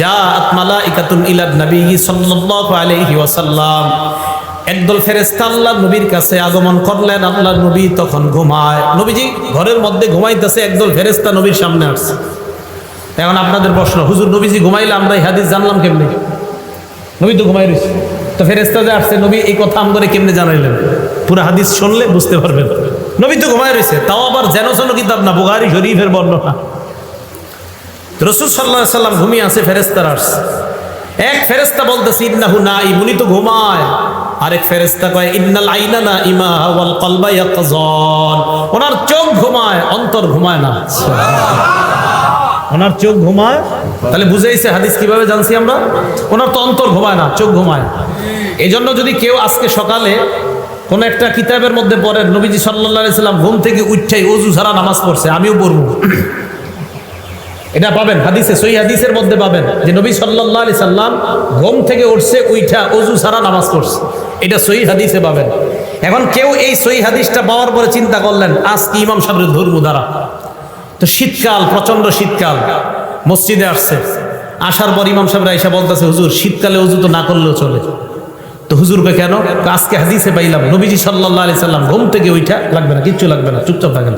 জাআত মালাইকাতুন ইলা নবী সাল্লাল্লাহু আলাইহি ওয়াসাল্লাম। একদল ফেরেশতা আল্লাহর নবীর কাছে আগমন করলেন। আল্লাহর নবী তখন ঘুমায়। নবীজি ঘরের মধ্যে ঘুমাইতেছে, একদল ফেরেশতা নবীর সামনে আসছে। এখন আপনাদের প্রশ্ন, হুজুর নবীজি ঘুমাইলে আমরা এই হাদিস জানলাম কেমনে? নবী তো ঘুমাই রয়েছে, তো ফেরেশতা যে আসছে নবী এই কথা আমগরে কেমনে জানাইলেন? পুরো হাদিস শুনলে বুঝতে পারবেন। নবী তো ঘুমাই রয়েছে, তাও আবার যেন কিতাব না, বুখারী শরীফের বর্ণনা। রাসূল সাল্লাল্লাহু আলাইহি সাল্লাম ঘুমিয়ে আছে, ফেরেশতারা আসছে। এক ফেরেশতা বলতেছে ইন্নাহু নাঈম, উনি তো ঘুমায়। আরেক ফেরেশতা কয় ইন্নাল আইনা নাঈমা ওয়াল কলবা ইয়াকযান, ওনার চোখ ঘুমায়, অন্তর ঘুমায় না। ওনার চোখ ঘুমায়, তাহলে বুঝাইছে হাদিস কিভাবে জানছি আমরা? ওনার তো অন্তর ঘুমায় না, চোখ ঘুমায়। এই জন্য যদি কেউ আজকে সকালে কোন একটা কিতাবের মধ্যে পড়েন নবীজি সাল্লাল্লাহু আলাইহি সাল্লাম ঘুম থেকে উঠাই ওযু ছাড়া নামাজ পড়ছে, আমিও পড়বো, এটা পাবেন হাদিসে, সহিহ হাদিসের মধ্যে পাবেন যে নবী সাল্লাল্লাহু আলাইহি সাল্লাম ঘুম থেকে উঠছে, উঠা ওযু ছাড়া নামাজ পড়ছে, এটা সহিহ হাদিসে পাবেন। এখন কেউ এই সহিহ হাদিসটা পাওয়ার পরে চিন্তা করলেন আজকে ইমাম সাহেবের ধর্ম দ্বারা, তো শীতকাল, প্রচন্ড শীতকাল, মসজিদে আসছে। আসার পর ইমাম সাহেবরা এসে বলতেছে হুজুর শীতকালে ওযু তো না করলেও চলে। তো হুজুরকে কেন? আজকে হাদিসে পাইলাম নবীজি সাল্লাল্লাহু আলাইহি সাল্লাম ঘুম থেকে উঠা, লাগবে না, কিচ্ছু লাগবে না, চুপচাপ থাকেন,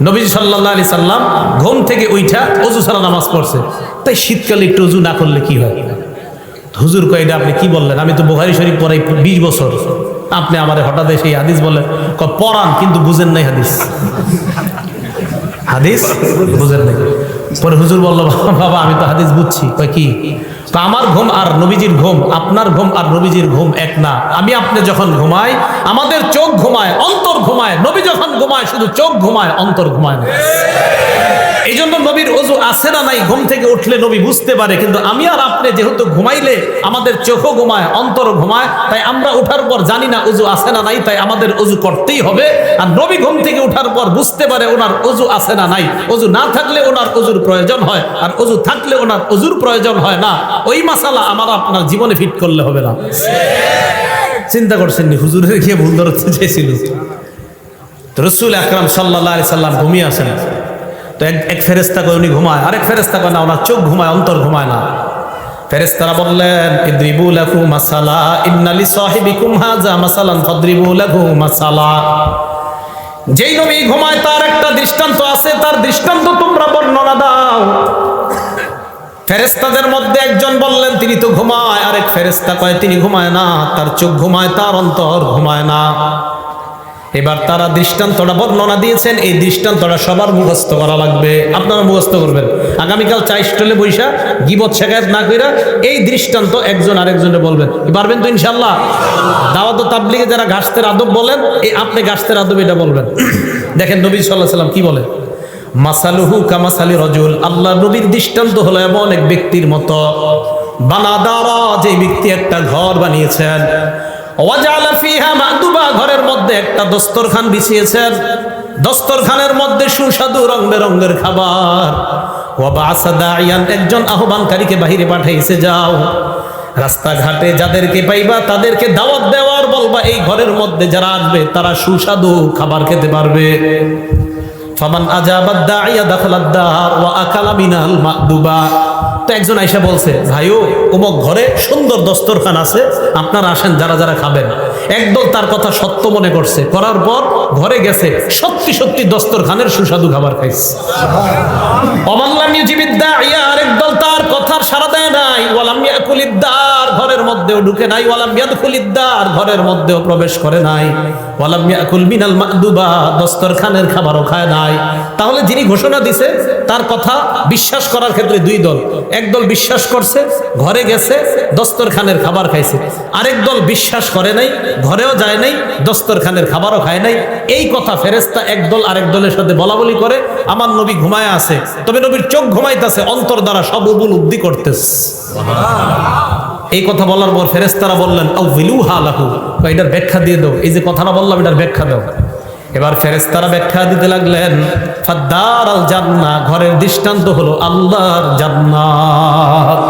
নবীজি সাল্লাল্লাহু আলাইহি সাল্লাম ঘুম থেকে উঠা ওযু ছাড়া নামাজ পড়ছে, তাই শীতকালে একটু ওযু না করলে কি হয়? হুজুর কয় এটা আপনি কি বললেন? আমি তো বুখারী শরীফ পড়াই 20 বছর, আপনি আমারে হঠাৎ এসে এই হাদিস বললেন। পড়ান কিন্তু বুঝেন নাই হাদিস, হাদিস বুঝেন নাই। পরে হুজুর বলল বাবা আমি তো হাদিস বুঝছি। কয় কি? তো আমার ঘুম আর নবীজির ঘুম, আপনার ঘুম আর নবীজির ঘুম এক না। আমি আপনি যখন ঘুমাই আমাদের চোখ ঘুমায়, অন্তর ঘুমায়। নবী যখন ঘুমায় শুধু চোখ ঘুমায়, অন্তর ঘুমায় না। এই জন্য নবীর ওযু আছে না নাই ঘুম থেকে উঠলে নবী বুঝতে পারে, কিন্তু আমি আর আপনি যেহেতু ঘুমাইলে আমাদের চোখও ঘুমায়, অন্তর ঘুমায়, তাই আমরা উঠার পর জানি না ওযু আছে না নাই, তাই আমাদের ওযু করতেই হবে। আর নবী ঘুম থেকে উঠার পর বুঝতে পারে ওনার ওযু আছে না নাই। ওযু না থাকলে ওনার ওযুর প্রয়োজন হয়, আর ওযু থাকলে ওনার ওযুর প্রয়োজন হয় না। ওই মাসালা আমার আপনার জীবনে ফিট করলে হবে না। চিন্তা করছেন নি হুজুরের গিয়ে ভুল ধরতে চেয়েছিল? রাসূল আকরাম সাল্লাল্লাহু আলাইহি সাল্লাম ঘুমিয়ে আছেন। তো এক ফেরেশতা কয় উনি ঘুমায়, আরেক ফেরেশতা কয় না ওনার চোখ ঘুমায়, অন্তর ঘুমায় না। ফেরেশতারা বললেন ইদরিবু লাহু মাসালা ইন্না লিসাহিবিকুম হাযা মাসালান ফাদরিবু লাহু মাসালা। যেই নবী ঘুমায় তার একটা দৃষ্টান্ত আছে, তার দৃষ্টান্ত তোমরা বর্ণনা দাও। ফেরেশতাদের মধ্যে একজন বললেন তিনি তো ঘুমায়, আরেক ফেরেশতা কয় তিনি ঘুমায় না, তার চোখ ঘুমায়, তার অন্তর ঘুমায় না। এবার তারা দৃষ্টান্তটা বর্ণনা দিয়েছেন, এই দৃষ্টান্তটা সবার মুখস্থ করা লাগবে, আপনারা মুখস্থ করবেন। আগামীকাল চা স্টলে বৈশা গীবত শেখায়ত না কইরা এই দৃষ্টান্ত একজন আরেকজনে বলবেন, পারবেন তো ইনশাআল্লাহ? দাওয়াত ও তাবলীগে যারা গাছতের আদব বলেন, এই আপনি গাছতের আদব এটা বলবেন। দেখেন নবী সাল্লাল্লাহু আলাইহি সাল্লাম কি বলে, মাসালুহু কামাসালি রাজুল, আল্লাহ নবীর দৃষ্টান্ত হলো এমন এক ব্যক্তির মতো, বানাদারা, যে ব্যক্তি একটা ঘর বানিয়েছেন, ওয়াজালা ফিহা মাদুবা, ঘরের মধ্যে একটা দস্তরখান বিছিয়েছেন, দস্তরখানের মধ্যে সুস্বাদু রং বেরঙের খাবার। ওয়া বা'সা দাইয়ান, একজন আহ্বানকারীকে বাহিরে পাঠাইছে, যাও রাস্তাঘাটে যাদেরকে পাইবা তাদেরকে দাওয়াত দেওয়ার বলবা এই ঘরের মধ্যে যারা আসবে তারা সুস্বাদু খাবার খেতে পারবে। ফামান আজাবাদ দাইয়া দাখালাদ দার ওয়া আকালা মিনাল মাদুবা। তো একজন আয়েশা বলছে ভাইও অমুক ঘরে সুন্দর দস্তরখান আছে, আপনারা আসেন যারা যারা খাবেন। একদল তার কথা সত্য মনে করছে, করার পর ঘরে গেছে, সত্যি সত্যি দস্তরখানের সুস্বাদু খাবার খাইছে। অমাল্লাম ইউজিবিদ দাইয়া, আরেকদল তার কথার সাড়া দেয় নাই, ওয়ালাম ইয়াকুলিদ দার, ঘরের মধ্যেও ঢুকে নাই, ওয়ালাম ইয়াদখুলিদ দার, ঘরের মধ্যেও প্রবেশ করে নাই, ওয়ালাম ইয়াকুল মিনাল মাদুবা, দস্তরখানের খাবারও খায় নাই। তাহলে যিনি ঘোষণা দিছে তার কথা বিশ্বাস করার ক্ষেত্রে দুই দল, একদল বিশ্বাস করছে, ঘরে গেছে, দস্তরখানের খাবার খাইছে, আরেক দল বিশ্বাস করে নাই, ঘরেও যায় নাই, দস্তরখানের খাবারও খায় নাই। এই কথা ফেরেশতা একদল আরেক দলের সাথে বলা বলি করে, আমার নবী ঘুমায় আছে, তবে নবীর চোখ ঘুমাইতেছে, অন্তর দ্বারা সব উপলব্ধি করতেছে। এই কথা বলার পর ফেরেশতারা বললেন আউযিলুহা লাহু, এটার ব্যাখ্যা দিয়ে দাও, এই যে কথাটা বললাম এটার ব্যাখ্যা দাও। এবার ফেরেশতারা ব্যাখ্যা দিতে লাগলেন, ফাদ্দারাল জান্নাহ, ঘরের দৃষ্টান্ত হলো আল্লাহর জান্নাত।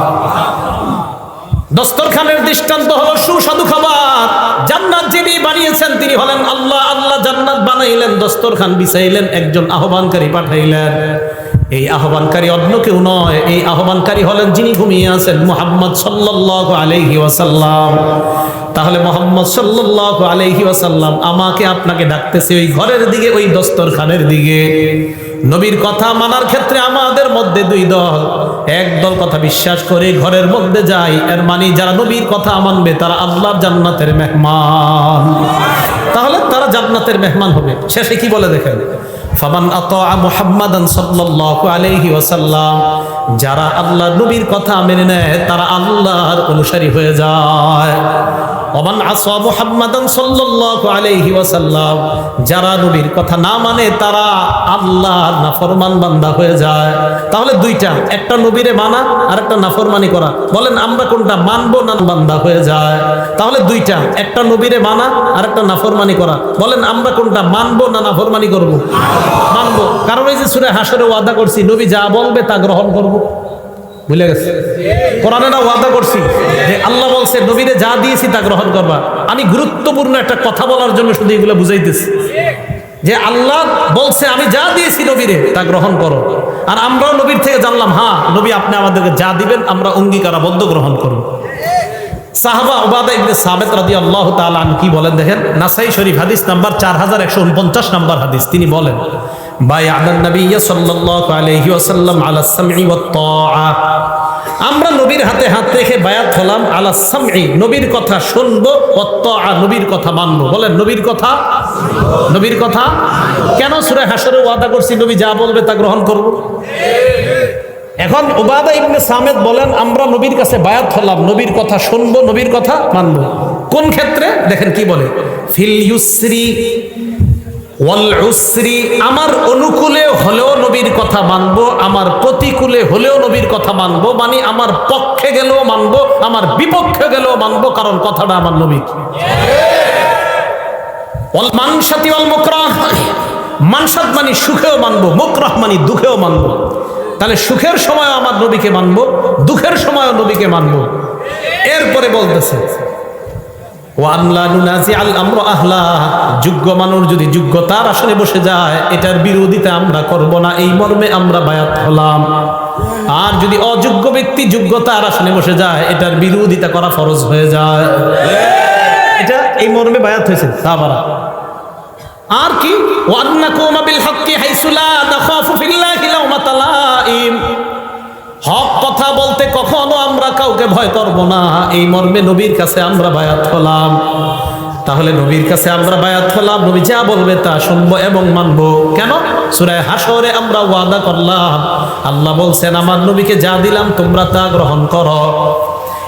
দস্তরখানের দৃষ্টান্ত হলো সুস্বাদু খাবার। জান্নাত যিনি বানিয়েছেন তিনি হলেন আল্লাহ। আল্লাহ জান্নাত বানাইলেন, দস্তরখান বিছাইলেন, একজন আহ্বানকারী পাঠাইলেন। এই আহ্বানকারী অন্য কেউ নয়, এই আহ্বানকারী হলেন যিনি ঘুমিয়ে আছেন, মুহাম্মদ সাল্লাল্লাহু আলাইহি ওয়াসাল্লাম। তাহলে মুহাম্মদ সাল্লাল্লাহু আলাইহি ওয়াসাল্লাম আমাকে আপনাকে ডাকতেছে ওই ঘরের দিকে, ওই দস্তরখানের দিকে। নবীর কথা মানার ক্ষেত্রে আমাদের মধ্যে দুই দল। এক দল কথা বিশ্বাস করে ঘরের মধ্যে যায়, এর মানে যারা নবীর কথা মানবে তারা আল্লাহর জান্নাতের মেহমান। তাহলে তারা জান্নাতের মেহমান হবে। শেষে কি বলে দেখেন, ফামান আতা মুহাম্মাদান সাল্লাল্লাহু আলাইহি ওয়াসাল্লাম, যারা আল্লাহ নবীর কথা মেনে নেয় তারা আল্লাহর অনুসারী হয়ে যায়। ওমান আসা মুহাম্মাদান সাল্লাল্লাহু আলাইহি ওয়াসাল্লাম, যারা নবীর কথা না মানে তারা আল্লাহর নাফরমান বান্দা হয়ে যায়। তাহলে দুইটা, একটা নবীরে মানা আর একটা নাফরমানি করা। বলেন আমরা কোনটা মানবো না বান্দা হয়ে যায়? তাহলে দুইটা, একটা নবীরে মানা আর একটা নাফরমানি করা। বলেন আমরা কোনটা মানবো না নাফরমানি করব? মানবো। কারণ এই যে সূরা হাশরে ওয়াদা করছি নবী যা বলবে তা গ্রহণ করব। ভুলে গেছে? কোরআনে না ওয়াদা করছি যে আল্লাহ বলছে নবীরে যা দিয়েছি তা গ্রহণ করবা। আমি গুরুত্বপূর্ণ একটা কথা বলার জন্য শুধু এগুলো বুঝাইতেছি যে আল্লাহ বলছে আমি যা দিয়েছি নবীরে তা গ্রহণ করো। আর আমরাও নবীর থেকে জানলাম হ্যাঁ নবী আপনি আমাদেরকে যা দিবেন আমরা অঙ্গীকারাবদ্ধ গ্রহণ করব। সাহাবা উবাদা ইবনে সামিত রাদিয়াল্লাহু তাআলা আনহু কি বলেন দেখেন, নাসাই শরীফ হাদিস নাম্বার 4149 নাম্বার হাদিস। তিনি বলেন বায়া'নান নাবিয়্য সাল্লাল্লাহু আলাইহি ওয়াসাল্লাম আলাস সামঈ ওয়াত তাআ, আমরা নবীর হাতে হাত রেখে বায়াত হলাম আলাস সামঈ, নবীর কথা শুনবো, ওয়াত তাআ, নবীর কথা মানবো। বলেন নবীর কথা, নবীর কথা। কেন? সূরা হাশরে ওয়াদা করছি নবী যা বলবে তা গ্রহণ করব। এখন উবাদা ইবনে সামিত বলেন আমরা নবীর কাছে বায়াত হলাম, নবীর কথা শুনবো, নবীর কথা মানবো। কোন ক্ষেত্রে? দেখেন কি বলে, ফিল ইউসরি ওয়াল উসরি, আমার অনুকূলে হলেও নবীর কথা মানবো, আমার প্রতিকূলে হলেও নবীর কথা মানবো। মানে আমার পক্ষে গেলেও মানবো, আমার বিপক্ষে গেলেও মানবো, কারণ কথাটা আমার নবীর। ওয়াল মানশাতি ওয়াল মুকরাহ, মানশাত মানে সুখেও মানবো, মুকরাহ মানে দুঃখেও মানবো। তাহলে সুখের সময় আমার নবীকে মানবো, দুঃখের সময় নবীকে মানবো। এরপরে বলতেছে যোগ্য মানুষ যদি যোগ্যতার আসনে বসে যায় এটার বিরোধিতা আমরা করব না, এই মর্মে আমরা বায়াত হলাম। আর যদি অযোগ্য ব্যক্তি যোগ্যতার আসনে বসে যায় এটার বিরোধিতা করা ফরজ হয়ে যায়। এটা এই মর্মে বায়াত হয়েছে সাহাবারা। আর কি, ওয়ান্নাকুমা বিল হক্কি হাইসু লা নাখাফু ফিল্লাহি লাওমাতা লাইম, হক কথা বলতে কখনো আমরা কাউকে ভয় করব না, এই মর্মে নবীর কাছে আমরা বায়াত হলাম। তাহলে নবীর কাছে আমরা বায়াত হলাম, নবী যা বলবে তা শুনবো এবং মানবো। কেন? সূরা হাশরে আমরা ওয়াদা করলাম, আল্লাহ বলছেন আমার নবীকে যা দিলাম তোমরা তা গ্রহণ করো।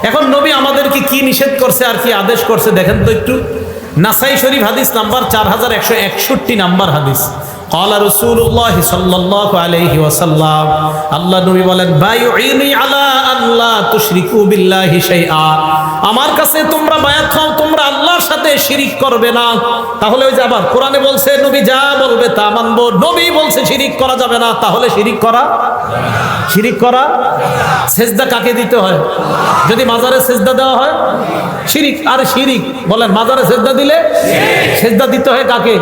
এখন নবী আমাদেরকে কি নিষেধ করছে আর কি আদেশ করছে দেখেন তো একটু। নাসাই শরীফ হাদিস নাম্বার 4161 নাম্বার হাদিস। ক্বালা রাসূলুল্লাহ সাল্লাল্লাহু আলাইহি ওয়াসাল্লাম, আল্লাহ নবী বলেন বায়ুইনি আলা আন লা তুশরিকু বিল্লাহি শাইআ, আমার কাছে তোমরা বায়াত খাও তোমরা আল্লাহর সাথে শিরিক করবে না। তাহলে ওই যে আবার কোরআনে বলছে নবী যা বলবে তা মানবো, নবী বলছে শিরিক করা যাবে না, তাহলে শিরিক করা, শিরিক করা। সেজদা কাকে দিতে হয়? যদি মাজারে সেজদা দেওয়া হয় শিরিক। আর শিরিক বলেন মাজারে সেজদা দিলে সেজদা দিতে হয় কাকে?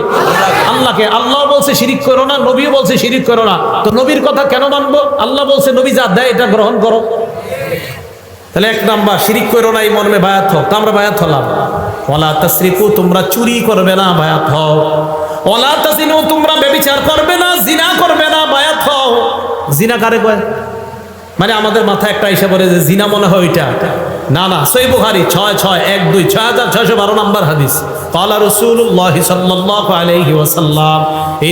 আল্লাহকে। আল্লাহ বলছে শিরিক করো না, নবীও বলছে শিরিক করো না, তো নবীর কথা কেন মানবো? আল্লাহ বলছে নবী যা দেয় এটা গ্রহণ করো। তাহলে এক নাম্বার শিরিক করো না এই মর্মে বায়াত হও, তো আমরা বায়াত হলাম। ওয়ালা তাসরিকু, তোমরা চুরি করবে না, বায়াত হও। ওয়ালা তাজিনু, তোমরা ব্যভিচার করবে না, জিনা করবে না, বায়াত হও। জিনা কারে কয়? মানে আমাদের মাথায় একটা এসে বলে যে জিনা মনে হয় ওইটা, না না, সহিহ বুখারী 6612 6612 নাম্বার হাদিস। ক্বালা রাসূলুল্লাহ সাল্লাল্লাহু আলাইহি ওয়াসাল্লাম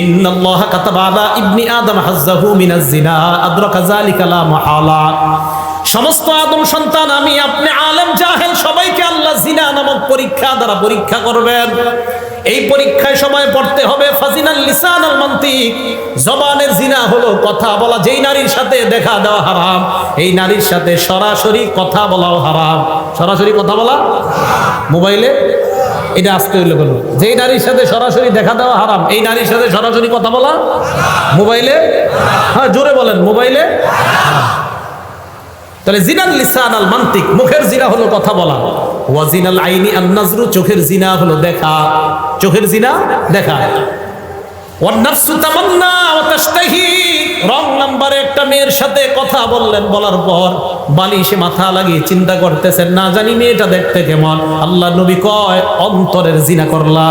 ইন্নাল্লাহা কাতাবা আলা ইবনি আদম হাজ্জাহু মিনাজ জিনা আদরাকা যালিকা লা মাহালা, সমস্ত আদম সন্তান আমি আপনি আলেম জাহেল সবাইকে আল্লাহ জিনা নামক পরীক্ষা দ্বারা পরীক্ষা করবেন। এই পরীক্ষায় সময় পড়তে হবে ফাজিনাল লিসান আল মান্তিক, জবানের জিনা হলো কথা বলা। যেই নারীর সাথে দেখা দেওয়া হারাম, এই নারীর সাথে সরাসরি কথা বলাও হারাম। সরাসরি কথা বলা মোবাইলে, এটা আসতে হইলো বলো। যেই নারীর সাথে সরাসরি দেখা দেওয়া হারাম, এই নারীর সাথে সরাসরি কথা বলা মোবাইলে, হ্যাঁ জোরে বলেন, মোবাইলে। তাহলে জিনাল লিসান আল মান্তিক, মুখের জিনা হলো কথা বলা। ওয়াজিনাল আইনি আন নাজরু, চোখের জিনা হলো দেখা। চোখের জিনা দেখা। ওয়ান নাফসু তামান্না ওয়া তাশতাহি, রং নাম্বারে একটা মেয়ের সাথে কথা বললেন, বলার পর বালিশে মাথা লাগিয়ে চিন্তা করতেছেন না জানি মেয়েটা দেখতে কেমন। আল্লাহ নবী কয় অন্তরের জিনা করলা।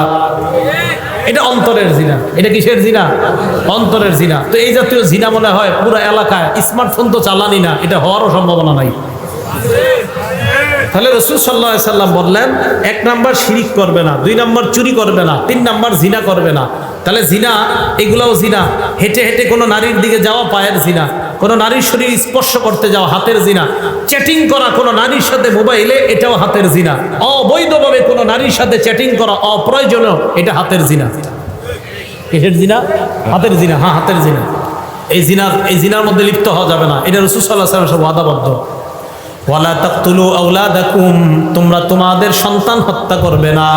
এটা অন্তরের জিনা। এটা কিসের জিনা? অন্তরের জিনা। তো এই জাতীয় জিনা মনে হয় পুরো এলাকায়, স্মার্টফোন তো চালানি না, এটা হওয়ারও সম্ভাবনা নাই। তাহলে রাসূল সাল্লাল্লাহু আলাইহি সাল্লাম বললেন 1 নাম্বার শিরিক করবে না, 2 নাম্বার চুরি করবে না, 3 নাম্বার জিনা করবে না। তাহলে জিনা এগুলাও জিনা। হেঁটে হেঁটে কোনো নারীর দিকে যাওয়া পায়ের জিনা, কোনো নারীর শরীর স্পর্শ করতে যাওয়া হাতের জিনা, চ্যাটিং করা কোনো নারীর সাথে মোবাইলে এটাও হাতের জিনা, অবৈধভাবে কোনো নারীর সাথে চ্যাটিং করা অপ্রয়োজনীয় এটা হাতের জিনা। কিসের জিনা? হাতের জিনা। হ্যাঁ, হাতের জিনা। এই জিনার মধ্যে লিপ্ত হওয়া যাবে না। এটা রাসূল সাল্লাল্লাহু আলাইহি ওয়াসাল্লাম সব ওয়াদাবদ্ধ। ওয়ালা তাকতুলু আওলাদাকুম, তোমরা তোমাদের সন্তান হত্যা করবে না।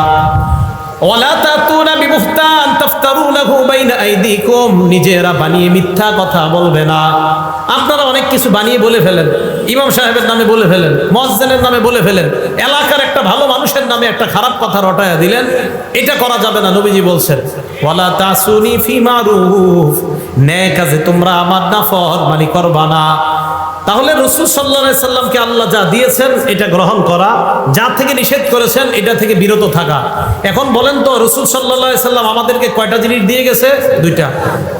ওয়ালা তাতুনা বিবুহতান তাফতারুনাহু বাইনা আইদিকুম, নিজেরা বানিয়ে মিথ্যা কথা বলবে না। আপনারা অনেক কিছু বানিয়ে বলে ফেলেন, ইমাম সাহেবের নামে বলে ফেলেন, মুয়াজ্জিনের নামে বলে ফেলেন, এলাকার একটা ভালো মানুষের নামে একটা খারাপ কথা রটায়া দিলেন। এটা করা যাবে না। নবীজি বলছেন ওয়ালা তাসুনি ফি মারুফ, নেক কাজে তোমরা আমার নাফরমানি করবা না। তাহলে রাসূল সাল্লাল্লাহু আলাইহি সাল্লামকে আল্লাহ যা দিয়েছেন এটা গ্রহণ করা, যা থেকে নিষেধ করেছেন এটা থেকে বিরত থাকা। এখন বলেন তো রাসূল সাল্লাল্লাহু আলাইহি সাল্লাম আমাদেরকে কয়টা জিনিস দিয়ে গেছে? 2টা।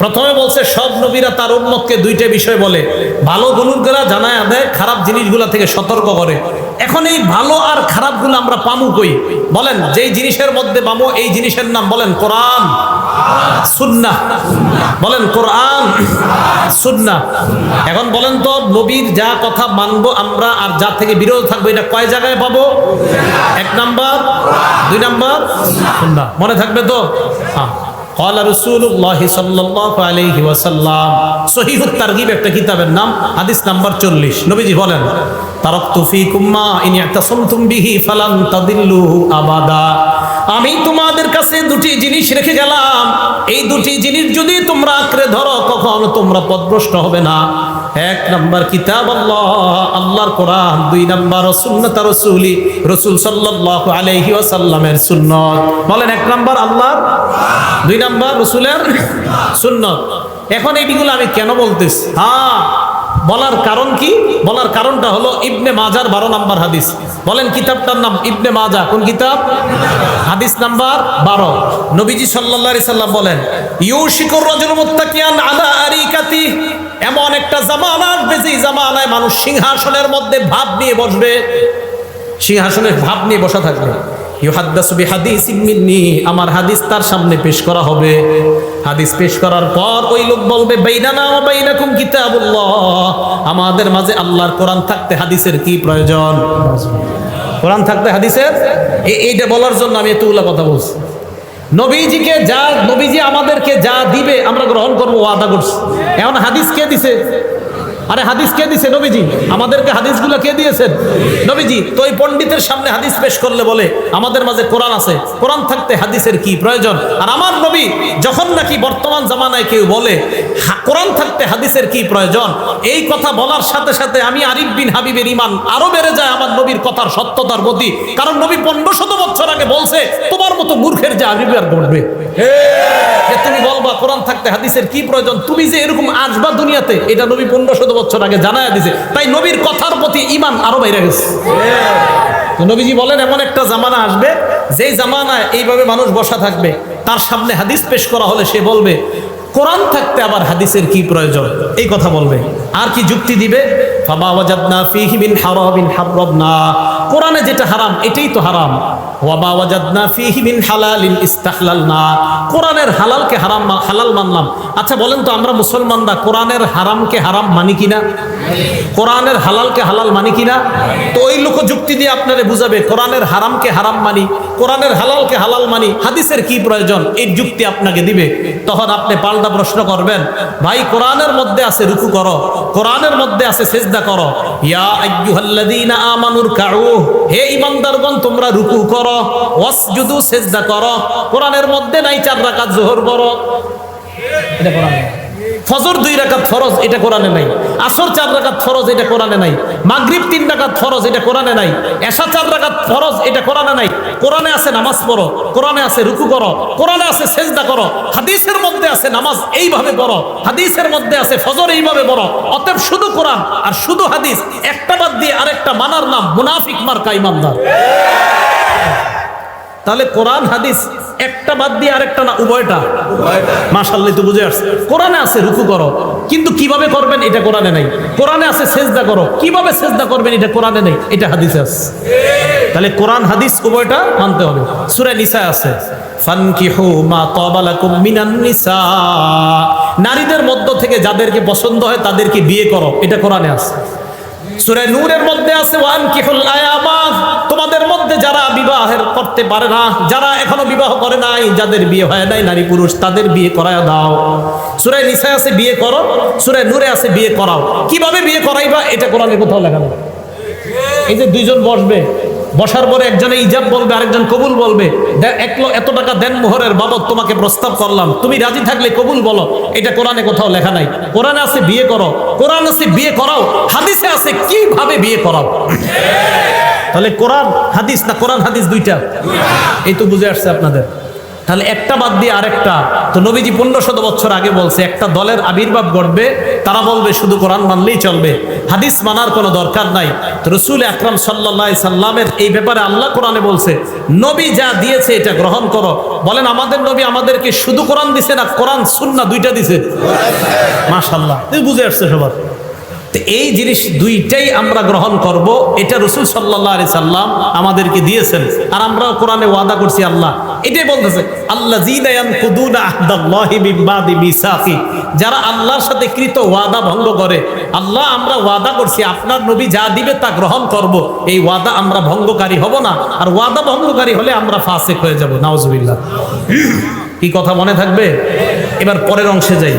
প্রথমে বলছে সব নবীরা তার উম্মতকে 2টা বিষয় বলে, ভালো গুণগুলা জানায় দেয়, খারাপ জিনিসগুলা থেকে সতর্ক করে। এখন এই ভালো আর খারাপগুলো আমরা পামু কই? বলেন, যেই জিনিসের মধ্যে পামু এই জিনিসের নাম বলেন কোরআন সুন্নাহ। বলেন কোরআন সুন্নাহ। এখন বলেন তো নবীর যা কথা মানবো আমরা আর যা থেকে বিরত থাকবো এটা কয় জায়গায় পাবো? 1 নাম্বার, 2 নাম্বার সুন্নাহ। মনে থাকবে তো? হ্যাঁ। قال رسول الله صلى الله عليه وسلم, সহিহ তারগিব একটা কিতাবের নাম, হাদিস নাম্বার 40। নবীজি বলেন তারাকতু ফীকুম মা ইন ইয়াতাসামতুম বিহি ফালান তাদিল্লু আবাদা, আমি তোমাদের কাছে 2টি জিনিস রেখে গেলাম, এই 2টি জিনিস যদি তোমরা আঁকড়ে ধরো কখনো তোমরা পথভ্রষ্ট হবে না। 1 নাম্বার কিতাব আল্লাহ, আল্লাহর কোরআন। 2 নাম্বার সুন্নাত রাসূলি, রাসূল সাল্লাল্লাহু আলাইহি ওয়াসাল্লামের সুন্নাত। বলেন 1 নাম্বার আল্লাহর, 2 নাম্বার রাসূলের সুন্নাত। এখন এইগুলো আমি কেন বলতেছি? হ্যাঁ, বলার কারণ কি? বলার কারণটা হলো ইবনে মাজার 12 নাম্বার হাদিস। বলেন কিতাবটার নাম ইবনে মাজা। কোন কিতাব? হাদিস নাম্বার 12। নবীজি সাল্লাল্লাহু আলাইহি সাল্লাম বলেন ইউশিকুর রাজুলু মুত্তাকিয়ান আলা আরিকাতি, এমন একটা জামানা আসবে যে জামানায় মানুষ সিংহাসনের মধ্যে ভাব নিয়ে বসবে, সিংহাসনে ভাব নিয়ে বসা থাকবে। ইউহাদ্দাসু বিহাদিসিম মিন্নি, আমার হাদিস তার সামনে পেশ করা হবে। হাদিস পেশ করার পর ওই লোক বলবে বাইনানা ওয়া বাইনাকুম কিতাবুল্লাহ, আমাদের মাঝে আল্লাহর কোরআন থাকতে হাদিসের কি প্রয়োজন? কোরআন থাকতে হাদিসের, এইটা বলার জন্য আমি এতগুলা কথা বলছি। নবীজিকে যা, নবীজি আমাদেরকে যা দিবে আমরা গ্রহণ করবো, ওয়াদা করছি। এখন হাদিস কে দিছে? আরে হাদিস কে দিছে? নবীজি। আমাদেরকে হাদিসগুলো কে দিয়েছেন? নবীজি। তো এই পণ্ডিতের সামনে হাদিস পেশ করলে বলে আমাদের মাঝে কোরআন আছে, কোরআন থাকতে হাদিসের কি প্রয়োজন? আর আমার নবী যখন নাকি বর্তমান জামানায় কেউ বলে কোরআন থাকতে হাদিসের কি প্রয়োজন, এই কথা বলার সাথে সাথে আমি আরিফ বিন হাবিবের ঈমান আরো বেড়ে যায় আমার নবীর কথার সত্যতার প্রতি। কারণ নবী 1500 বছর আগে বলছে, তোমার মতো মূর্খের যে আরিফ আর বলবে তুমি বলবা কোরআন থাকতে হাদিসের কি প্রয়োজন, তুমি যে এরকম আসবা দুনিয়াতে, এটা নবী 1500 বছর আগে জানায়া দিছে। তাই নবীর কথার প্রতি ঈমান আরো বাইরে গেছে। তো নবীজি বলেন এমন একটা জামানা আসবে যেই জামানায় এইভাবে মানুষ বসা থাকবে, তার সামনে হাদিস পেশ করা হলে সে বলবে কোরআন থাকতে আবার হাদিসের কি প্রয়োজন, এই কথা বলবে। আর কি যুক্তি দিবে? ফামা ওয়াজাদনা ফীহি মিন হারামিন হারামনা, কোরআনে যেটা হারাম এটাই তো হারাম। ওয়া মা ওয়াজাদনা ফীহি মিন হালালিন ইস্তাহলালনা, কোরআনের হালালকে হারাম হালাল মানলাম। আচ্ছা বলেন তো আমরা মুসলমানরা কোরআনের হারামকে হারাম মানি কিনা? কোরআনের হালালকে হালাল মানি কিনা? তো ওই লোক যুক্তি দিয়ে আপনারে বুঝাবে কোরআনের হারামকে হারাম মানি, কোরআনের হালালকে হালাল মানি, হাদিসের কি প্রয়োজন, এই যুক্তি আপনাকে দিবে। তখন আপনি পাল্টা প্রশ্ন করবেন, ভাই কোরআনের মধ্যে আছে রুকু করো, কোরআনের মধ্যে আছে সিজদা করো, ইয়া আইয়ুহাল্লাযীনা আমানুর কাউ, হে ঈমানদারগণ তোমরা রুকু করো, ওয়াসজুদু সিজদা করো। কোরআনের মধ্যে নাই 4 রাকাত যোহর করো, এটা কোরআন। ফজর 2 রাকাত ফরজ, এটা কোরআনে নাই। আসর 4 রাকাত ফরজ, এটা কোরআনে নাই। মাগরিব 3 রাকাত ফরজ, এটা কোরআনে নাই। এশা 4 রাকাত ফরজ, এটা কোরআনে নাই। কোরআনে আছে নামাজ পড়ো, কোরআনে আছে রুকু করো, কোরআনে আছে সেজদা করো, হাদিসের মধ্যে আছে নামাজ এইভাবে পড়ো, হাদিসের মধ্যে আছে ফজর এইভাবে পড়ো। অতএব শুধু কোরআন আর শুধু হাদিস, একটা বাদ দিয়ে আরেকটা মানার নাম মুনাফিক মার্কা ইমানদার। তাহলে কোরআন হাদিস একটা বাদ দিয়ে আরেকটা না, উভয়টা। মাশাআল্লাহ, তো বুঝে আসছে। কোরআনে আছে রুকু করো, কিন্তু কিভাবে করবেন এটা কোরআনে নাই। কোরআনে আছে সেজদা করো, কিভাবে সেজদা করবেন এটা কোরআনে নেই, এটা হাদিসে আছে। তাহলে কোরআন হাদিস উভয়টা মানতে হবে। সূরা নিসা আছে ফানকিহু মা তাবা লাকুম মিনান নিসা, নারীদের মধ্য থেকে যাদেরকে পছন্দ হয় তাদেরকে বিয়ে করো, এটা কোরআনে আছে। সূরা নূরের মধ্যে আছে ওয়ানকিহুল আয়ামা, তোমাদের মধ্যে যারা বিবাহের করতে পারে না, যারা এখনো বিবাহ করে নাই, যাদের বিয়ে হয় নাই, নারী পুরুষ, তাদের বিয়ে করায় দাও। সূরা নিসা আছে বিয়ে করো, সূরা নূরে আছে বিয়ে করাও। কিভাবে বিয়ে করাইবা এটা কোরআনে কোথাও লেখা নেই। এই যে দুইজন বসবে, বসার পরে একজনে ইজাব বলবে, আরেকজন কবুল বলবে, এত টাকা দেন মোহরের বাবদ তোমাকে প্রস্তাব করলাম, তুমি রাজি থাকলে কবুল বলো, এটা কোরআনে কোথাও লেখা নাই। কোরআনে আছে বিয়ে করো, কোরআন আছে বিয়ে করাও, হাদিসে আছে কিভাবে বিয়ে করাও। তাহলে কোরআন হাদিস না কোরআন হাদিস দুইটা, এই তো বুঝে আসছে আপনাদের। তাহলে একটা বাদ দিয়ে আরেকটা। তো নবীজি 1500 বছর আগে বলছে একটা দলের আবির্ভাব ঘটবে, তারা বলবে শুধু কোরআন মানলেই চলবে, হাদিস মানার কোনো দরকার নাই। তো রাসূল আকরাম সাল্লাল্লাহু আলাইহি সাল্লামের এই ব্যাপারে আল্লাহ কোরআনে বলছে নবী যা দিয়েছে এটা গ্রহণ করো। বলেন আমাদের নবী আমাদেরকে শুধু কোরআন দিছে না কোরআন সুন্নাহ দুইটা দিছে? মাশাআল্লাহ, তুমি বুঝে আসছে সবার। এই জিনিস দুইটাই আমরা গ্রহণ করব, এটা রাসূল সাল্লাল্লাহু আলাইহি সাল্লাম আমাদেরকে দিয়েছেন। আর আমরা কোরআনে ওয়াদা করছি, আল্লাহ এটাই বলতেছে আল্লাযীনা ইয়ানকুদুনা আহদাল্লাহি মিন বাদি মিসাকি, যারা আল্লাহর সাথে কৃত ওয়াদা ভঙ্গ করে। আল্লাহ আমরা ওয়াদা করছি আপনার নবী যা দিবে তা গ্রহণ করব, এই ওয়াদা আমরা ভঙ্গকারী হব না। আর ওয়াদা ভঙ্গকারী হলে আমরা ফাসিক হয়ে যাব, নাউজুবিল্লাহ। কি কথা মনে থাকবে? এবার পরের অংশে যাই।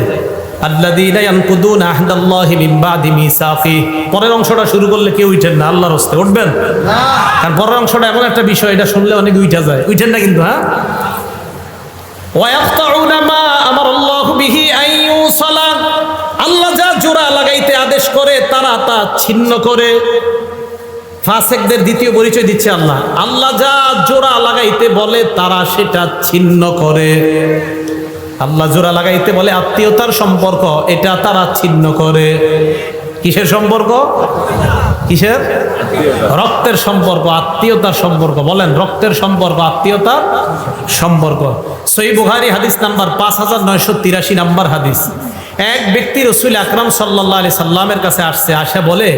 আল্লাযীনা ইয়ানকুদুনা আহদাল্লাহি মিন বাদি মিসাকি, পরের অংশটা শুরু করলে কেউ উঠেন না, আল্লাহর রাস্তায় উঠবেন না। কারণ পরের অংশটা এমন একটা বিষয়, এটা শুনলে অনেক উঠা যায়, উঠেন না কিন্তু। হ্যাঁ, ওয়া ইয়াকতাউনা মা আমারাল্লাহু বিহি আন ইউসালা, আল্লাহ যা জোড়া লাগাইতে আদেশ করে তারা তা ছিন্ন করে। ফাসিকদের দ্বিতীয় পরিচয় দিচ্ছে আল্লাহ, আল্লাহ যা জোড়া লাগাইতে বলে তারা সেটা ছিন্ন করে। আল্লাহ জোড়া লাগাইতে বলে আত্মীয়তার সম্পর্ক, এটা তারা ছিন্ন করে। কিসের সম্পর্ক? কিসের? রক্তের সম্পর্ক, আত্মীয়তার সম্পর্ক। বলেন রক্তের সম্পর্ক, আত্মীয়তার সম্পর্ক। সহিহ বুখারী হাদিস নাম্বার 5983 নাম্বার হাদিস। এক ব্যক্তি রাসূল আকরাম সাল্লাল্লাহু আলাইহি সাল্লামের কাছে আসছে, আসে বলে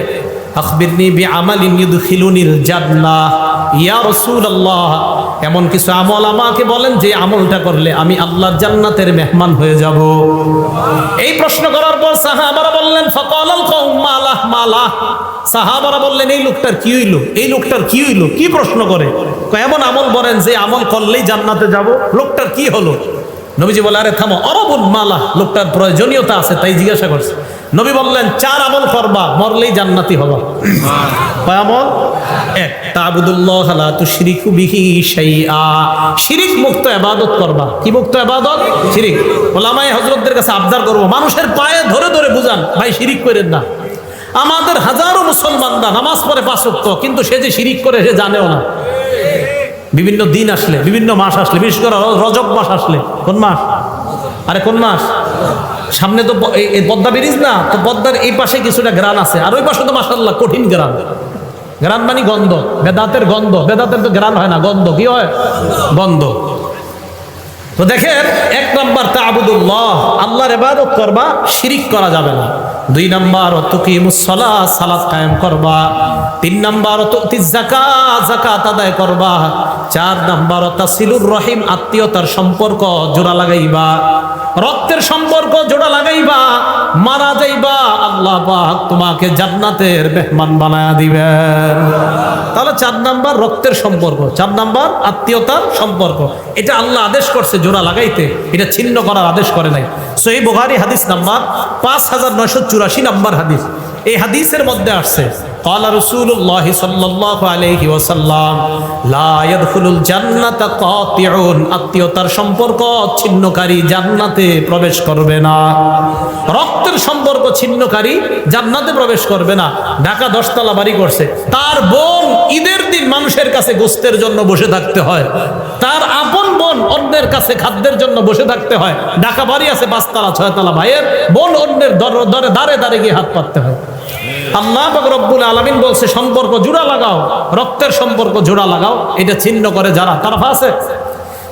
আখবিরনি বিআমালিন ইউদখিলুনিল জান্নাহ, ইয়া রাসূলুল্লাহ এমন কিছু আমল আমাকে বলেন যে আমলটা করলে আমি আল্লাহর জান্নাতের মেহমান হয়ে যাব। এই প্রশ্ন করার পর সাহাবারা বললেন ফাকালাল কওম মালাহ মালাহ, সাহাবারা বললেন এই লোকটার কি হইল, এই লোকটার কি হইল, কি প্রশ্ন করে, এমন আমল বলেন যে আমল করলেই জান্নাতে যাব, লোকটার কি হলো? নবীজি বলে আরে থামো, অরবুল মালাহ, লোকটার প্রয়োজনীয়তা আছে তাই জিজ্ঞাসা করছে। নবী বললেন 4 আমল করবা, মরলেই জান্নাতি হবা। কয় আমল? 1, তা'বুদুল্লাহ লা তুশরিকু বিহি শাইআ, শিরিক মুক্ত ইবাদত করবা। কি মুক্ত ইবাদত? শিরিক। উলামায়ে হযরতদের কাছে আবদার করব, মানুষের পায়ে ধরে ধরে বুঝান ভাই শিরিক করেন না। আমাদের হাজারো মুসলমানরা নামাজ পড়ে 5 ওয়াক্ত, কিন্তু সে যে শিরিক করে সে জানেও না। বিভিন্ন দিন আসলে, বিভিন্ন মাস আসলে, বিশেষ করে রজব মাস আসলে, কোন মাস? আরে কোন মাস? সামনে তো এই পদ্মা ব্রিজ না, তো পদ্মার এই পাশে কিছুটা গ্রান আছে, আর ওই পাশে তো মাশাআল্লাহ কঠিন গ্রান। গ্রান মানে গন্ধ, বেদাতের গন্ধ। বেদাতের তো গ্রান হয় না, গন্ধ। কি হয়? গন্ধ। তো দেখেন 1 নাম্বার তা'বুদুল্লাহ, আল্লাহর ইবাদত করবা, শিরিক করা যাবে না। 2 নাম্বার তুকিমুস সালাহ, সালাত কায়েম করবা। 3 নাম্বার তুতিজ যাকাত, যাকাত আদায় করবা। 4 নাম্বার তাসিলুর রহিম, আত্মীয়তার সম্পর্ক জোড়া লাগাইবা। রক্তের সম্পর্ক জোড়া লাগাইবা, মারা যাইবা আল্লাহ পাক তোমাকে জান্নাতের মেহমান বানায়া দিবেন। তাহলে 4 নাম্বার রক্তের সম্পর্ক, 4 নাম্বার আত্মীয়তার সম্পর্ক। এটা আল্লাহ আদেশ করছে জোড়া লাগাইতে, এটা ছিন্ন করার আদেশ করে নাই। সহিহ বুখারী হাদিস নাম্বার 5984 নাম্বার হাদিস। এই হাদিসের মধ্যে আসছে قال رسول الله صلى الله عليه وسلم لا يدخل الجنة قاطع আত্মীয়তার সম্পর্ক ছিন্নকারী জান্নাতে প্রবেশ করবে না। রক্তের সম্পর্ক ছিন্নকারী জান্নাতে প্রবেশ করবে না। ঢাকা 10 তলা বাড়ি করছে, তার বোন ঈদের দিন মানুষের কাছে গোশতের জন্য বসে থাকতে হয়, তার আপন বোন অন্যের কাছে খাদ্যের জন্য বসে থাকতে হয়। ঢাকা বাড়ি আছে 5 তলা 6 তলা, ভাইয়ের বোন অন্যের দাঁড়ে দাঁড়ে গিয়ে হাত পাততে হয়। আল্লাহ পাক রব্বুল আলামিন বলছে সম্পর্ক জোড়া লাগাও, রক্তের সম্পর্ক জোড়া লাগাও। এটা ছিন্ন করে যারা, তারা ফাসিক।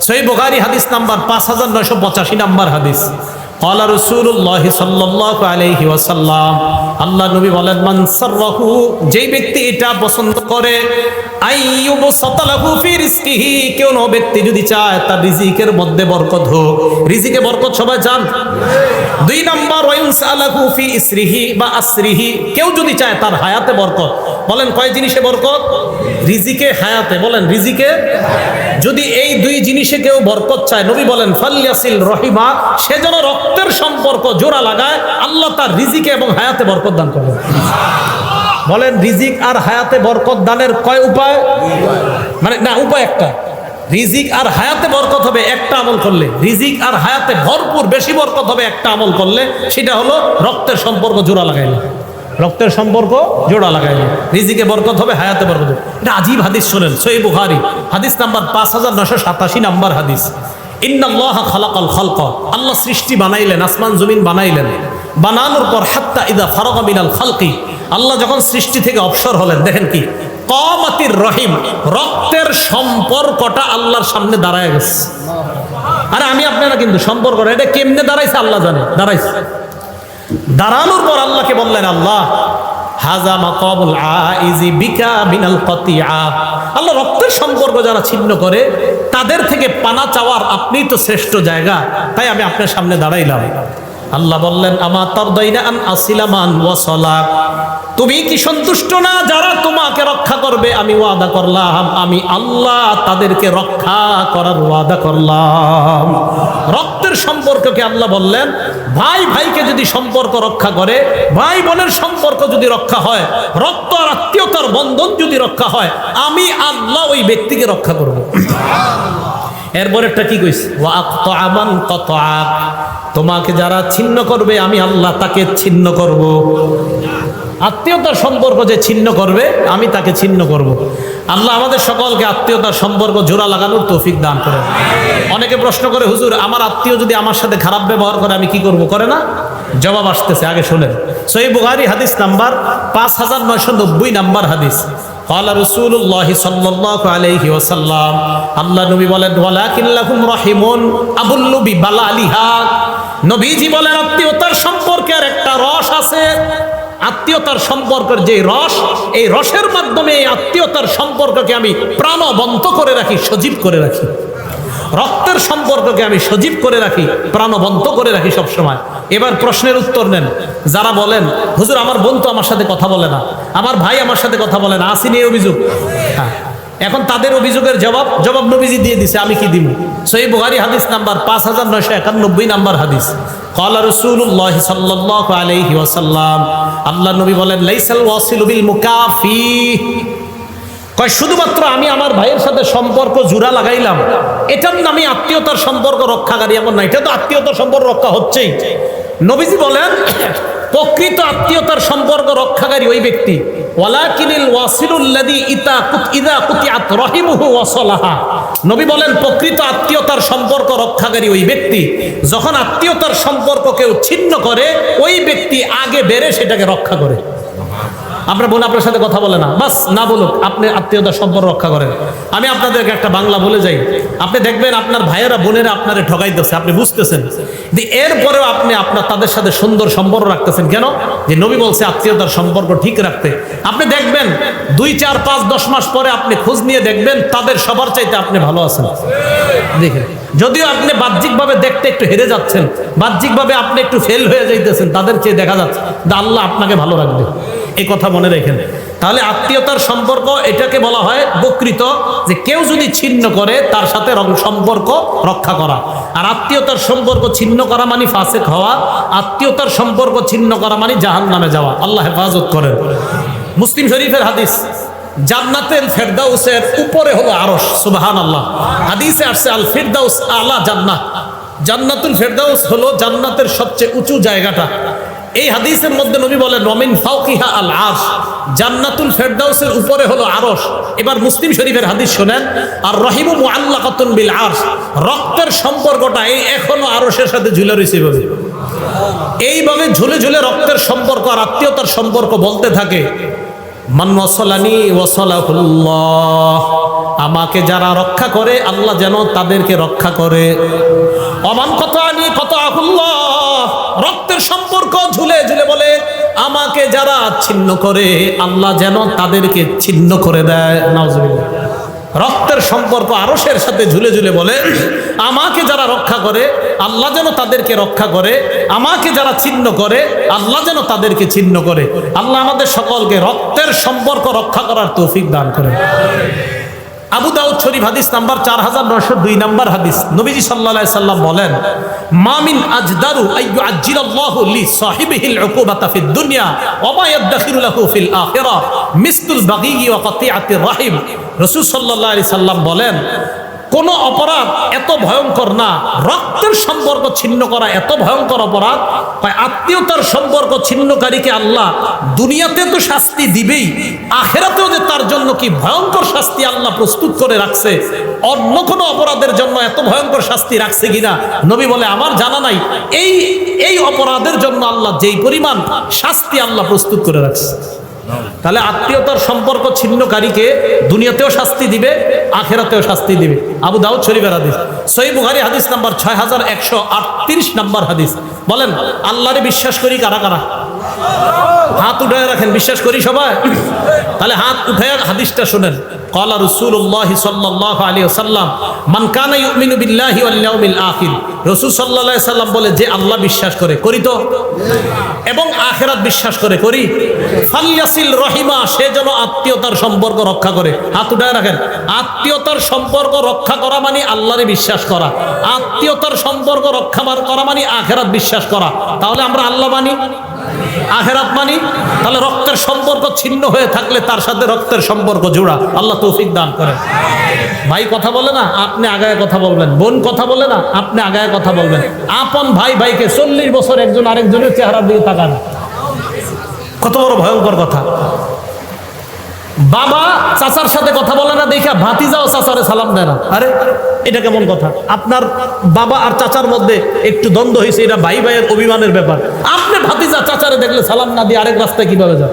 সহিহ বুখারী হাদিস নাম্বার 5985 নাম্বার হাদিস। قال رسول الله صلى الله عليه وسلم আল্লাহ নবী বলেন মান সাররাহু, যেই ব্যক্তি এটা পছন্দ করে, আইয়ুব সাতালাহু ফি রিজকিহি, কোন ব্যক্তি যদি চায় তার রিজিকের মধ্যে বরকত হোক। রিজিকে বরকত সবাই চান? 2 নাম্বার ওয়াইনসালাহু ফি ইসরিহি বা আসরিহি, কেউ যদি চায় তার হায়াতে বরকত। বলেন কয় জিনিসে বরকত? রিজিকে, হায়াতে। বলেন রিজিকে। যদি এই 2 জিনিসে কেউ বরকত চায়, নবী বলেন ফালইয়াসিল রহিমা, সে যেন রক্তের সম্পর্ক জোড়া লাগায়, আল্লাহ তার রিজিকে এবং হায়াতে বরকত দান করবেন। বলেন রিজিক আর হায়াতে বরকত দানের কয় উপায়? মানে না, উপায় একটা। রিজিক আর হায়াতে বরকত হবে একটা আমল করলে, রিজিক আর হায়াতে ভরপুর বেশি বরকত হবে একটা আমল করলে, সেটা হলো রক্তের সম্পর্ক জোড়া লাগাইলে। রক্তের সম্পর্ক জোড়া লাগাইলে রিজিকে বরকত হবে, হায়াতে বরকত হবে। এটা আজীব হাদিস শোনেন, সহিহ বুখারী হাদিস নাম্বার 5987 নাম্বার হাদিস। ইন্নাল্লাহা খালাকাল খালকা, আল্লাহ সৃষ্টি বানাইলেন, আসমান জমিন বানাইলেন। বানানোর পর হাত্তা ইদা ফারাগা মিনাল খালকি, আল্লাহ যখন সৃষ্টি থেকে অবসর হলেন, দেখেন কি কামাতির রহিম, রক্তের সম্পর্কটা আল্লাহর সামনে দাঁড়ায় গেছে। আরে আমি আপনারা কিন্তু সম্পর্কটা এটা কেমনে দাঁড়াইছে আল্লাহ জানে, দাঁড়াইছে। দাঁড়ানোর পর আল্লাহকে বললেন, আল্লাহ হাজা মাকাবুল আইজি বিকা মিনাল কাতিয়া, আল্লাহ রক্তের সম্পর্ক যারা ছিন্ন করে তাদের থেকে পানা চাওয়ার আপনি তো শ্রেষ্ঠ জায়গা, তাই আমি আপনার সামনে দাঁড়াইলাম। আল্লাহ বললেন আমা তারদাইনা আন আসিলামান ওয়াসালাক, তুমি কি সন্তুষ্ট না যারা তোমাকে রক্ষা করবে? আমি ওয়াদা করলাম, আমি আল্লাহ তাদেরকে রক্ষা করার ওয়াদা করলাম। রক্তের সম্পর্ককে আল্লাহ বললেন, ভাই ভাইকে যদি সম্পর্ক রক্ষা করে, ভাই বোনের সম্পর্ক যদি রক্ষা হয়, রক্ত আর আত্মীয়তার বন্ধন যদি রক্ষা হয়, আমি আল্লাহ ওই ব্যক্তিকে রক্ষা করব। এরপরেরটা কি কইছে? ওয়া আক্তা মান কাতাআক, তোমাকে যারা ছিন্ন করবে আমি আল্লাহ তাকে ছিন্ন করব। আত্মীয়তার সম্পর্ক যে ছিন্ন করবে আমি তাকে ছিন্ন করব। আল্লাহ আমাদের সকলকে আত্মীয়তার সম্পর্ক জোড়া লাগানোর তৌফিক দান করেন। অনেকে প্রশ্ন করে, হুজুর আমার আত্মীয় যদি আমার সাথে খারাপ ব্যবহার করে আমি কি করব? করে না? জবাব আসতেছে, আগে শুনেন। সহিহ বুখারী হাদিস নাম্বার 5990 নাম্বার হাদিস। قال رسول الله صلى الله عليه وسلم আল্লাহ নবী বলেন ওয়ালাকিন লাহুম রাহিমুন আবুল্লু বিবালালিহা, নবীজি বলেন আত্মীয়তার সম্পর্কের একটা রস আছে। আত্মীয়তার সম্পর্কের যে রস, এই রসের মাধ্যমে এই আত্মীয়তার সম্পর্ককে আমি প্রাণবন্ত করে রাখি, সজীব করে রাখি। রক্তের সম্পর্ককে আমি সজীব করে রাখি, প্রাণবন্ত করে রাখি সব সময়। এবার প্রশ্নের উত্তর নেন। যারা বলেন হুজুর আমার বোন তো আমার সাথে কথা বলে না, আমার ভাই আমার সাথে কথা বলে না, আসেনি এই অভিযোগ। হ্যাঁ, এখন তাদের অভিযোগের জবাব নবীজি দিয়ে দিছে, আমি কি দিব? সহিহ বুখারী হাদিস নাম্বার 5991 নাম্বার হাদিস। ক্বালা রাসূলুল্লাহ সাল্লাল্লাহু আলাইহি ওয়াসাল্লাম, আল্লাহ নবী বলেন লাইসাল ওয়াসিলু বিল মুকাফি, কয় শুধুমাত্র আমি আমার ভাইয়ের সাথে সম্পর্ক জোড়া লাগাইলাম এটার নামে আত্মীয়তার সম্পর্ক রক্ষাকারী এমন না, এটা তো আত্মীয়তার সম্পর্ক রক্ষা হচ্ছেই। নবীজি বলেন প্রকৃত আত্মীয়তার সম্পর্ক রক্ষাকারী ওই ব্যক্তি, ওয়ালাকিনিল ওয়াসিলুল্লাযী ইযা কুতিআত রাহিমুহু ওয়াসালাহা, নবী বলেন প্রকৃত আত্মীয়তার সম্পর্ক রক্ষাকারী ওই ব্যক্তি, যখন আত্মীয়তার সম্পর্ক কেউ ছিন্ন করে ওই ব্যক্তি আগে বেড়ে সেটাকে রক্ষা করে। আপনার বোন আপনার সাথে কথা বলে না, বাস না বলুক, আপনি আত্মীয়তার সম্পর্ক রক্ষা করেন। আমি আপনাদেরকে একটা বাংলা বলে যাই, আপনি দেখবেন আপনার ভাইয়েরা বোনেরা আপনারে ঠকাইতেছে, আপনি বুঝতেছেন, এরপরেও আপনি তাদের সাথে সুন্দর সম্পর্ক রাখতেছেন কেন? যে নবী বলছে আত্মীয়তার সম্পর্ক ঠিক রাখতে। আপনি দেখবেন 2, 4, 5, 10 মাস পরে আপনি খোঁজ নিয়ে দেখবেন তাদের সবার চাইতে আপনি ভালো আছেন। দেখেন, যদিও আপনি বাহ্যিকভাবে দেখতে একটু হেরে যাচ্ছেন, বাহ্যিকভাবে আপনি একটু ফেল হয়ে যাইতেছেন, তাদের চেয়ে দেখা যাচ্ছে আল্লাহ আপনাকে ভালো রাখবে। এই কথা মনে রাখেন। তাহলে আত্মীয়তার সম্পর্ক এটাকে বলা হয় বকৃত, যে কেউ যদি ছিন্ন করে তার সাথে সম্পর্ক রক্ষা করা। আর আত্মীয়তার সম্পর্ক ছিন্ন করা মানে ফাসিক হওয়া, আত্মীয়তার সম্পর্ক ছিন্ন করা মানে জাহান্নামে যাওয়া। আল্লাহ হেফাজত করেন। মুসলিম শরীফের হাদিস, জান্নাতুল ফেরদাউসের উপরে হলো আরশ। সুবহানাল্লাহ। হাদিসে আসছে আল ফিরদাউস আলা জান্নাত, জান্নাতুল ফেরদাউস হলো জান্নাতের সবচেয়ে উঁচু জায়গাটা। এই হাদিসের মধ্যে নবী বলেন ওয়ামিন ফাওকিহা আল আরশ, জান্নাতুল ফেরদাউসের উপরে হলো আরশ। এবার মুসলিম শরীফের হাদিস শুনেন, আর রহিমু মুআল্লাকাতুন বিল আরশ, রক্তের সম্পর্কটা এই এখনো আরশের সাথে ঝুলে রয়েছে। এইভাবে ঝুলে ঝুলে রক্তের সম্পর্ক আর আত্মীয়তার সম্পর্ক বলতে থাকে, মান ওয়াসালানি ওয়াসালাহুল্লাহ, আমাকে যারা রক্ষা করে আল্লাহ যেন তাদেরকে রক্ষা করে। অমান কতানি কতাহুল্লাহ, রক্তের সম্পর্ক ঝুলে ঝুলে বলে আমাকে যারা ছিন্ন করে আল্লাহ যেন তাদেরকে ছিন্ন করে দেয়। নাউজুবিল্লাহ। রক্তের সম্পর্ক আরশের সাথে ঝুলে ঝুলে বলে আমাকে যারা রক্ষা করে আল্লাহ যেন তাদেরকে রক্ষা করে, আমাকে যারা ছিন্ন করে আল্লাহ যেন তাদেরকে ছিন্ন করে। আল্লাহ আমাদের সকলকে রক্তের সম্পর্ক রক্ষা করার তৌফিক দান করে। আবু দাউদ শরীফ হাদিস নাম্বার 4902 নাম্বার হাদিস, নবীজি সাল্লাল্লাহু আলাইহি সাল্লাম বলেন, মা মিন আজদারু আইয়ু আজ্জিলাল্লাহু লি সাহিবিহিল উকুবাতা ফিদ দুনিয়া ওয়া মা ইয়াদখিরু লাহু ফিল আখিরাহ মিসলুল বাগী ওয়া কাতিআতির রাহিম। রাসূল সাল্লাল্লাহু আলাইহি সাল্লাম বলেন, কোন অপরাধ এত ভয়ঙ্কর না, রক্তের সম্পর্ক ছিন্ন করা এত ভয়ঙ্কর অপরাধ। আত্মীয়তার সম্পর্ক ছিন্নকারীকে আল্লাহ দুনিয়াতে তো শাস্তি দিবেই, আখিরাতেও যে তার জন্য কি ভয়ঙ্কর শাস্তি আল্লাহ প্রস্তুত করে রাখছে, অন্য কোনো অপরাধের জন্য এত ভয়ঙ্কর শাস্তি রাখছে কিনা নবী বলে আমার জানা নাই। এই অপরাধের জন্য আল্লাহ যেই পরিমাণ শাস্তি আল্লাহ প্রস্তুত করে রাখছে। তাহলে আত্মীয়তার সম্পর্ক ছিন্নকারীকে দুনিয়াতেও শাস্তি দিবে, আখিরাতেও শাস্তি দিবে। আবু দাউদ শরীফের হাদিস। সহিহ বুখারী হাদিস নাম্বার 6138 নাম্বার হাদিস। বলেন আল্লাহরে বিশ্বাস করি কারা কারা? হাত উঠায় রাখেন। বিশ্বাস করি সবাই? তাহলে হাত উঠায় হাদিসটা শুনেন। ক্বালা রাসূলুল্লাহ সাল্লাল্লাহু আলাইহি ওয়াসাল্লাম, মান কানা ইউমিনু বিল্লাহি ওয়াল ইয়াউমিল আখির, রাসূল সাল্লাল্লাহু আলাইহি সাল্লাম বলে যে আল্লাহ বিশ্বাস করে, করি তো, এবং আখিরাত বিশ্বাস করে, করি, ফালইয়াসিল রহিমা, সে যেন আত্মীয়তার সম্পর্ক রক্ষা করে। হাত উঠায় রাখেন। আত্মীয়তার সম্পর্ক রক্ষা করা মানে আল্লাহরে বিশ্বাস করা, আত্মীয়তার সম্পর্ক রক্ষা করা মানে আখিরাত বিশ্বাস করা। তাহলে আমরা আল্লাহ মানি, আখিরাত মানি, তাহলে রক্তের সম্পর্ক ছিন্ন হয়ে থাকলে তার সাথে রক্তের সম্পর্ক জোড়া। আল্লাহ তৌফিক দান করেন। ভাই কথা বলে না, আপনি আগায় কথা বলবেন। বোন কথা বলে না, আপনি আগায় কথা বলবেন। আপন ভাই ভাইকে 40 বছর একজন আরেকজনের চেহারার দিকে তাকান, কত বড় ভয়ঙ্কর কথা। বাবা চাচার সাথে কথা বলে না দেখা ভাতিজাও চাচারে সালাম দেয় না। আরে এটা কেমন কথা? আপনার বাবা আর চাচার মধ্যে একটু দ্বন্দ্ব হয়েছে, এটা ভাই ভাইয়ের অভিমানের ব্যাপার। আপনি ভাতিজা চাচারে দেখলে সালাম না দিয়ে আরেক রাস্তায় কিভাবে যান?